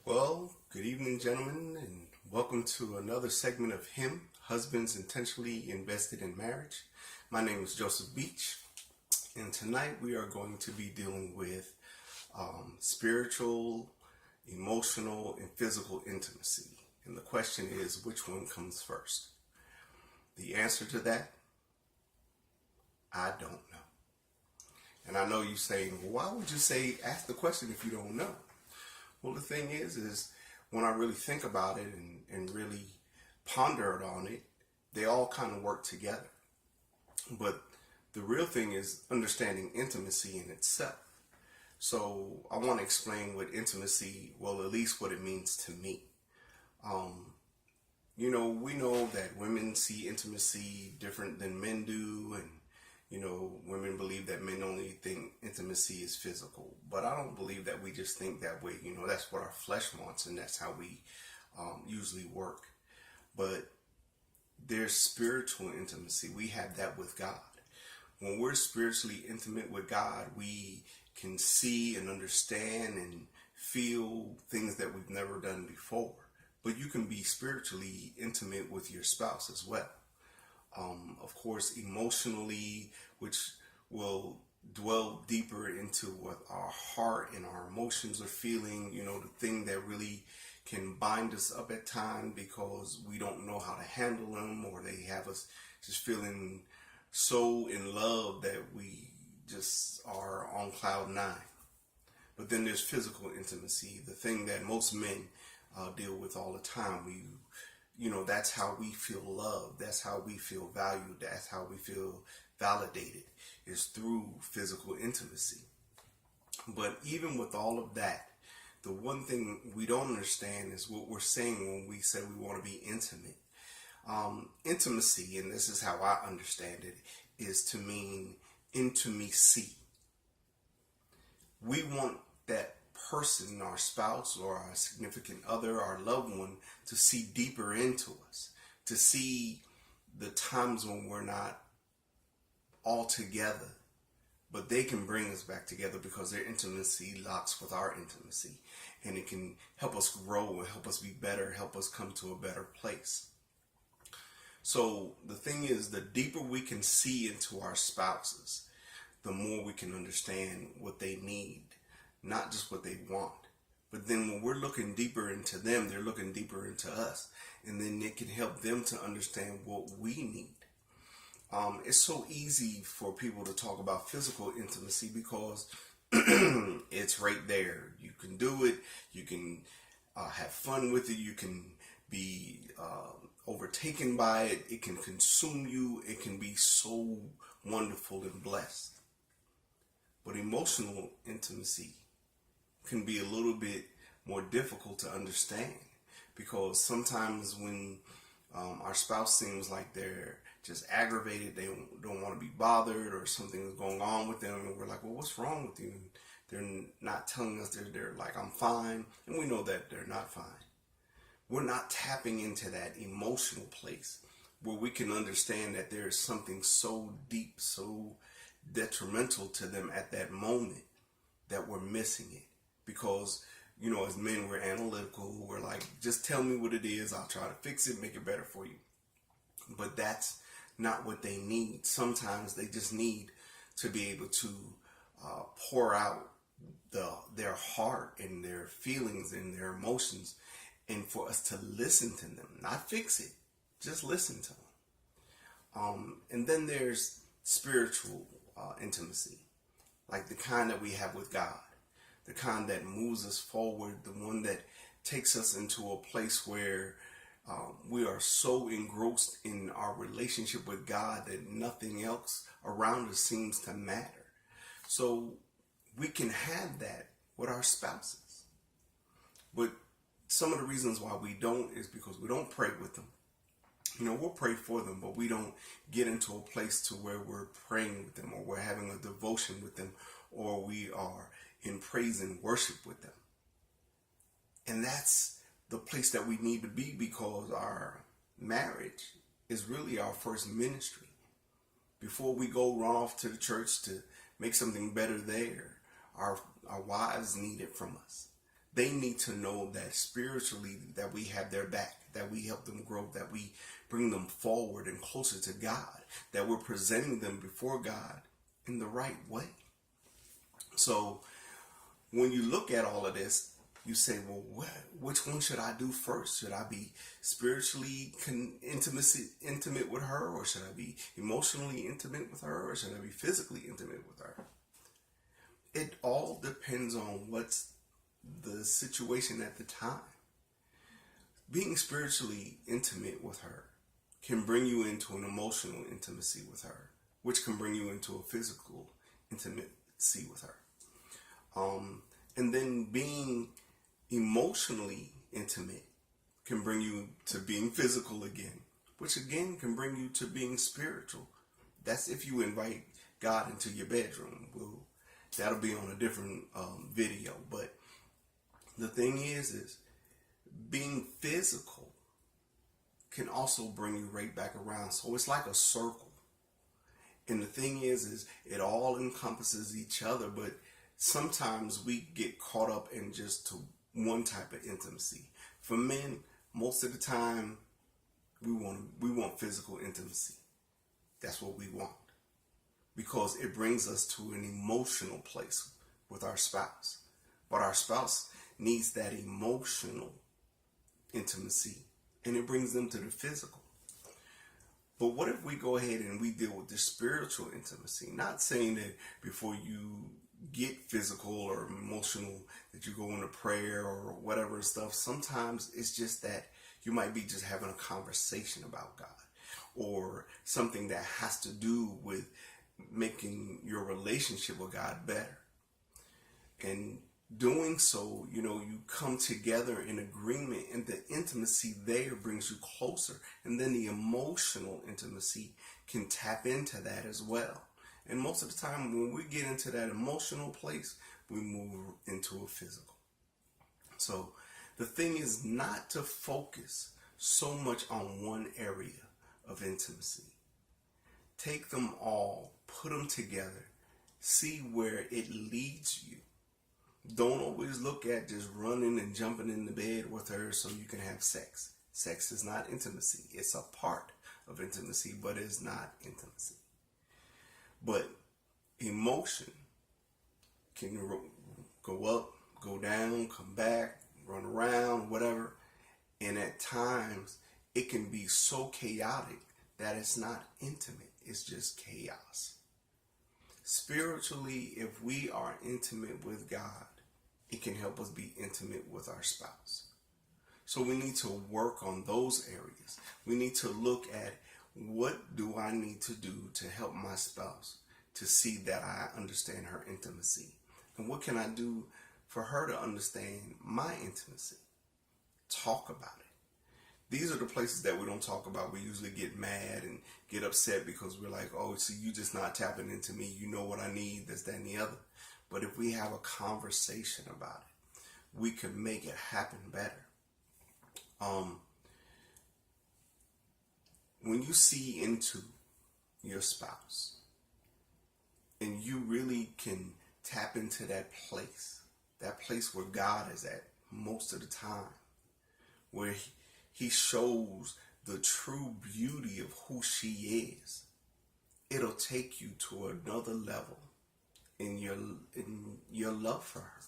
Well, good evening, gentlemen, and welcome to another segment of Him, Husbands Intentionally Invested in Marriage. My name is Joseph Beach, and tonight we are going to be dealing with spiritual, emotional, and physical intimacy. And the question is, which one comes first? The answer to that, I don't know. And I know you're saying, well, why would you ask the question if you don't know? Well, the thing is when I really think about it and really ponder on it, they all kind of work together. But the real thing is understanding intimacy in itself. So I want to explain what intimacy, well, at least what it means to me. We know that women see intimacy different than men do, and women believe that men only think intimacy is physical, but I don't believe that we just think that way. That's what our flesh wants, and that's how we usually work. But there's spiritual intimacy. We have that with God. When we're spiritually intimate with God, we can see and understand and feel things that we've never done before. But you can be spiritually intimate with your spouse as well. Of course, emotionally, which will dwell deeper into what our heart and our emotions are feeling, the thing that really can bind us up at times because we don't know how to handle them, or they have us just feeling so in love that we just are on cloud nine. But then there's physical intimacy, the thing that most men deal with all the time. That's how we feel loved. That's how we feel valued. That's how we feel validated, is through physical intimacy. But even with all of that, the one thing we don't understand is what we're saying when we say we want to be intimate. Intimacy, and this is how I understand it, is to mean intimacy. We want that person, our spouse or our significant other, our loved one, to see deeper into us, to see the times when we're not all together, but they can bring us back together because their intimacy locks with our intimacy, and it can help us grow and help us be better, help us come to a better place. So the thing is, the deeper we can see into our spouses, the more we can understand what they need, not just what they want. But then when we're looking deeper into them, they're looking deeper into us. And then it can help them to understand what we need. It's so easy for people to talk about physical intimacy because it's right there. You can do it. You can have fun with it. You can be overtaken by it. It can consume you. It can be so wonderful and blessed. But emotional intimacy can be a little bit more difficult to understand, because sometimes when our spouse seems like they're just aggravated, they don't want to be bothered, or something is going on with them, and we're like, well, what's wrong with you? And they're not telling us, they're like, I'm fine, and we know that they're not fine. We're not tapping into that emotional place where we can understand that there is something so deep, so detrimental to them at that moment, that we're missing it. Because, as men, we're analytical. We're like, just tell me what it is. I'll try to fix it, make it better for you. But that's not what they need. Sometimes they just need to be able to pour out their heart and their feelings and their emotions, and for us to listen to them, not fix it, just listen to them. And then there's spiritual intimacy, like the kind that we have with God. The kind that moves us forward, the one that takes us into a place where we are so engrossed in our relationship with God that nothing else around us seems to matter. So we can have that with our spouses. But some of the reasons why we don't is because we don't pray with them. We'll pray for them, but we don't get into a place to where we're praying with them, or we're having a devotion with them, or we are in praise and worship with them. And that's the place that we need to be, because our marriage is really our first ministry. Before we go run off to the church to make something better there, our wives need it from us. They need to know that spiritually that we have their back, that we help them grow, that we bring them forward and closer to God, that we're presenting them before God in the right way. So when you look at all of this, you say, well, which one should I do first? Should I be spiritually intimate with her, or should I be emotionally intimate with her, or should I be physically intimate with her? It all depends on what's the situation at the time. Being spiritually intimate with her can bring you into an emotional intimacy with her, which can bring you into a physical intimacy with her. And then being emotionally intimate can bring you to being physical again, which again can bring you to being spiritual. That's if you invite God into your bedroom. Well, that'll be on a different video. But the thing is being physical can also bring you right back around. So it's like a circle. And the thing is it all encompasses each other, but sometimes we get caught up in just one type of intimacy. For men, most of the time, we want physical intimacy. That's what we want, because it brings us to an emotional place with our spouse. But our spouse needs that emotional intimacy, and it brings them to the physical. But what if we go ahead and we deal with the spiritual intimacy? Not saying that before you get physical or emotional that you go into prayer or whatever stuff. Sometimes it's just that you might be just having a conversation about God, or something that has to do with making your relationship with God better. And doing so, you come together in agreement, and the intimacy there brings you closer. And then the emotional intimacy can tap into that as well. And most of the time, when we get into that emotional place, we move into a physical. So the thing is not to focus so much on one area of intimacy. Take them all, put them together, see where it leads you. Don't always look at just running and jumping in the bed with her so you can have sex. Sex is not intimacy. It's a part of intimacy, but it's not intimacy. But emotion can go up, go down, come back, run around, whatever. And at times, it can be so chaotic that it's not intimate. It's just chaos. Spiritually, if we are intimate with God, it can help us be intimate with our spouse. So we need to work on those areas. We need to look at, what do I need to do to help my spouse to see that I understand her intimacy? And what can I do for her to understand my intimacy? Talk about it. These are the places that we don't talk about. We usually get mad and get upset because we're like, oh, see, you just not tapping into me. You know what I need, this, that, and the other. But if we have a conversation about it, we can make it happen better. When you see into your spouse and you really can tap into that place where God is at most of the time, where he shows the true beauty of who she is, it'll take you to another level in your love for her.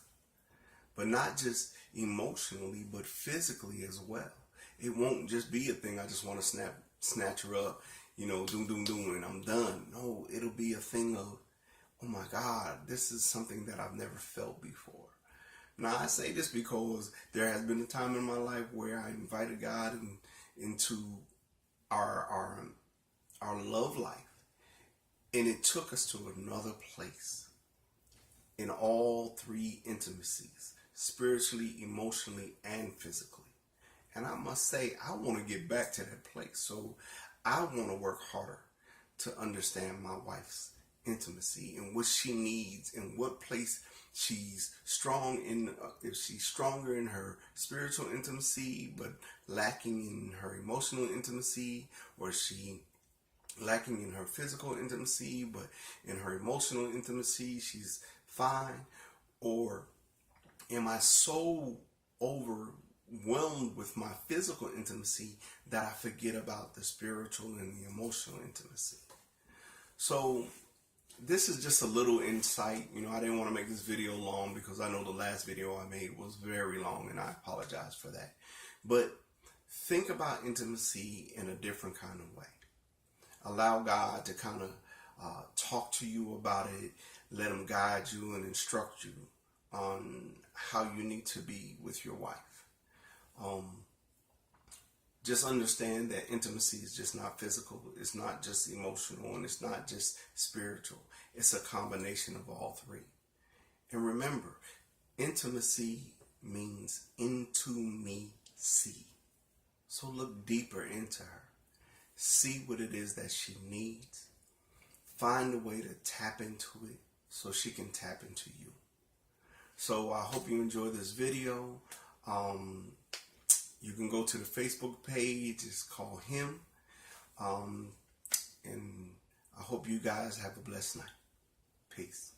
But not just emotionally, but physically as well. It won't just be a thing, I just want to snatch her up, doom, and I'm done. No, it'll be a thing of, oh my God, this is something that I've never felt before. Now, I say this because there has been a time in my life where I invited God into our love life, and it took us to another place in all three intimacies: spiritually, emotionally, and physically. And I must say, I want to get back to that place. So I want to work harder to understand my wife's intimacy and what she needs and what place she's strong in. If she's stronger in her spiritual intimacy but lacking in her emotional intimacy, or she lacking in her physical intimacy but in her emotional intimacy she's fine, or am I so overwhelmed with my physical intimacy that I forget about the spiritual and the emotional intimacy? So this is just a little insight. I didn't want to make this video long because I know the last video I made was very long, and I apologize for that. But think about intimacy in a different kind of way. Allow God to kind of talk to you about it. Let him guide you and instruct you on how you need to be with your wife. Just understand that intimacy is just not physical. It's not just emotional, and it's not just spiritual. It's a combination of all three. And remember, intimacy means into me see. So look deeper into her. See what it is that she needs. Find a way to tap into it so she can tap into you. So I hope you enjoyed this video. You can go to the Facebook page. It's called Him. And I hope you guys have a blessed night. Peace.